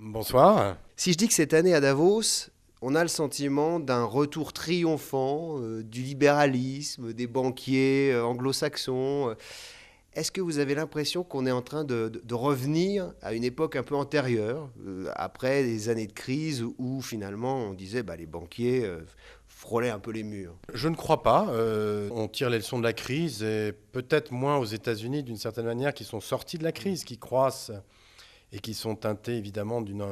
Bonsoir. Si je dis que cette année à Davos, on a le sentiment d'un retour triomphant du libéralisme, des banquiers anglo-saxons, est-ce que vous avez l'impression qu'on est en train de revenir à une époque un peu antérieure, après des années de crise où finalement on disait les banquiers frôlaient un peu les murs? Je ne crois pas. On tire les leçons de la crise et peut-être moins aux États-Unis d'une certaine manière qui sont sortis de la crise, qui croissent et qui sont teintés évidemment d'une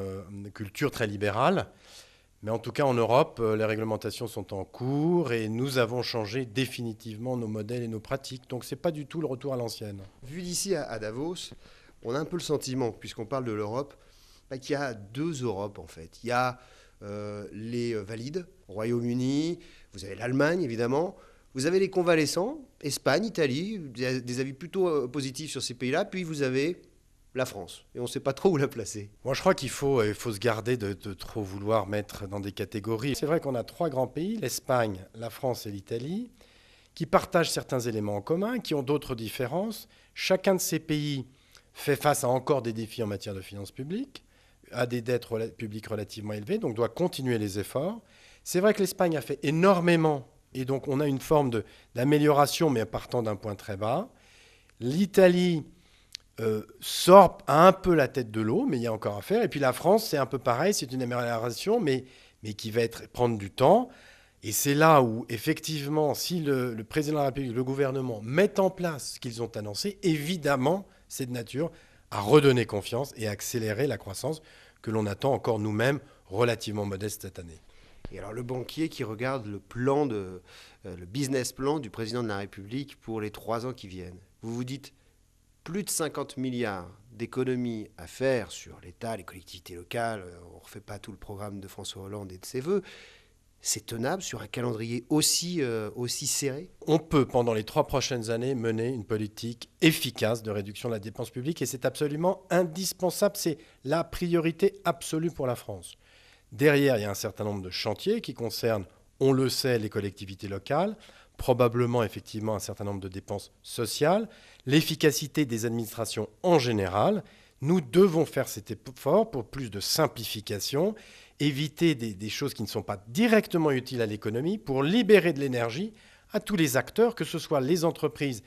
culture très libérale. Mais en tout cas en Europe, les réglementations sont en cours et nous avons changé définitivement nos modèles et nos pratiques. Donc ce n'est pas du tout le retour à l'ancienne. Vu d'ici à Davos, on a un peu le sentiment, puisqu'on parle de l'Europe, qu'il y a deux Europes en fait. Il y a les valides, Royaume-Uni, vous avez l'Allemagne évidemment, vous avez les convalescents, Espagne, Italie, des avis plutôt positifs sur ces pays-là, puis vous avez la France, et on ne sait pas trop où la placer. Moi, je crois qu'il faut se garder de trop vouloir mettre dans des catégories. C'est vrai qu'on a trois grands pays, l'Espagne, la France et l'Italie, qui partagent certains éléments en commun, qui ont d'autres différences. Chacun de ces pays fait face à encore des défis en matière de finances publiques, a des dettes publiques relativement élevées, donc doit continuer les efforts. C'est vrai que l'Espagne a fait énormément, et donc on a une forme d'amélioration, mais partant d'un point très bas. L'Italie sort un peu la tête de l'eau, mais il y a encore à faire. Et puis la France, c'est un peu pareil, c'est une amélioration, mais qui va prendre du temps. Et c'est là où, effectivement, si le président de la République, le gouvernement mettent en place ce qu'ils ont annoncé, évidemment, c'est de nature à redonner confiance et à accélérer la croissance que l'on attend encore nous-mêmes relativement modeste cette année. Et alors le banquier qui regarde le business plan du président de la République pour les 3 ans qui viennent, vous vous dites plus de 50 milliards d'économies à faire sur l'État, les collectivités locales, on ne refait pas tout le programme de François Hollande et de ses voeux. C'est tenable sur un calendrier aussi serré? On peut, pendant les 3 prochaines années, mener une politique efficace de réduction de la dépense publique et c'est absolument indispensable. C'est la priorité absolue pour la France. Derrière, il y a un certain nombre de chantiers qui concernent, on le sait, les collectivités locales, probablement effectivement un certain nombre de dépenses sociales, l'efficacité des administrations en général. Nous devons faire cet effort pour plus de simplification, éviter des choses qui ne sont pas directement utiles à l'économie, pour libérer de l'énergie à tous les acteurs, que ce soit les entreprises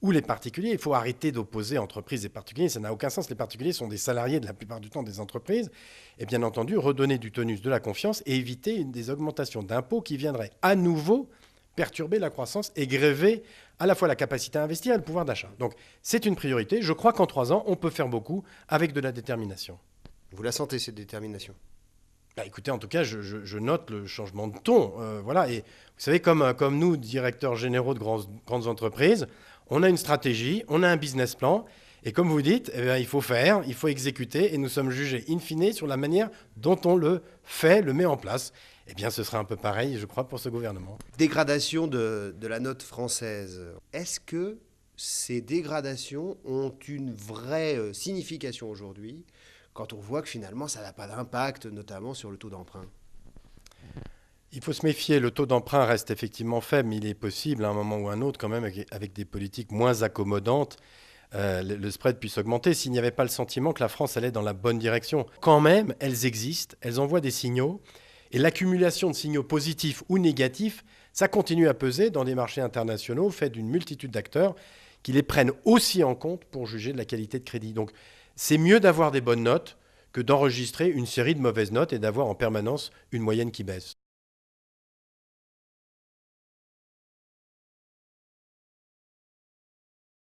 ou les particuliers. Il faut arrêter d'opposer entreprises et particuliers, ça n'a aucun sens. Les particuliers sont des salariés de la plupart du temps des entreprises. Et bien entendu, redonner du tonus, de la confiance et éviter des augmentations d'impôts qui viendraient à nouveau perturber la croissance et gréver à la fois la capacité à investir et le pouvoir d'achat. Donc c'est une priorité. Je crois qu'en 3 ans, on peut faire beaucoup avec de la détermination. Vous la sentez, cette détermination? Écoutez, en tout cas, je note le changement de ton. Voilà. Et vous savez, comme nous, directeurs généraux de grandes entreprises, on a une stratégie, on a un business plan. Et comme vous dites, il faut faire, il faut exécuter. Et nous sommes jugés in fine sur la manière dont on le fait, le met en place. Eh bien, ce sera un peu pareil, je crois, pour ce gouvernement. Dégradation de la note française. Est-ce que ces dégradations ont une vraie signification aujourd'hui, quand on voit que finalement ça n'a pas d'impact, notamment sur le taux d'emprunt? Il faut se méfier, le taux d'emprunt reste effectivement faible, mais il est possible à un moment ou à un autre, quand même, avec des politiques moins accommodantes, le spread puisse augmenter s'il n'y avait pas le sentiment que la France allait dans la bonne direction. Quand même, elles existent, elles envoient des signaux, et l'accumulation de signaux positifs ou négatifs, ça continue à peser dans des marchés internationaux faits d'une multitude d'acteurs qui les prennent aussi en compte pour juger de la qualité de crédit. Donc c'est mieux d'avoir des bonnes notes que d'enregistrer une série de mauvaises notes et d'avoir en permanence une moyenne qui baisse.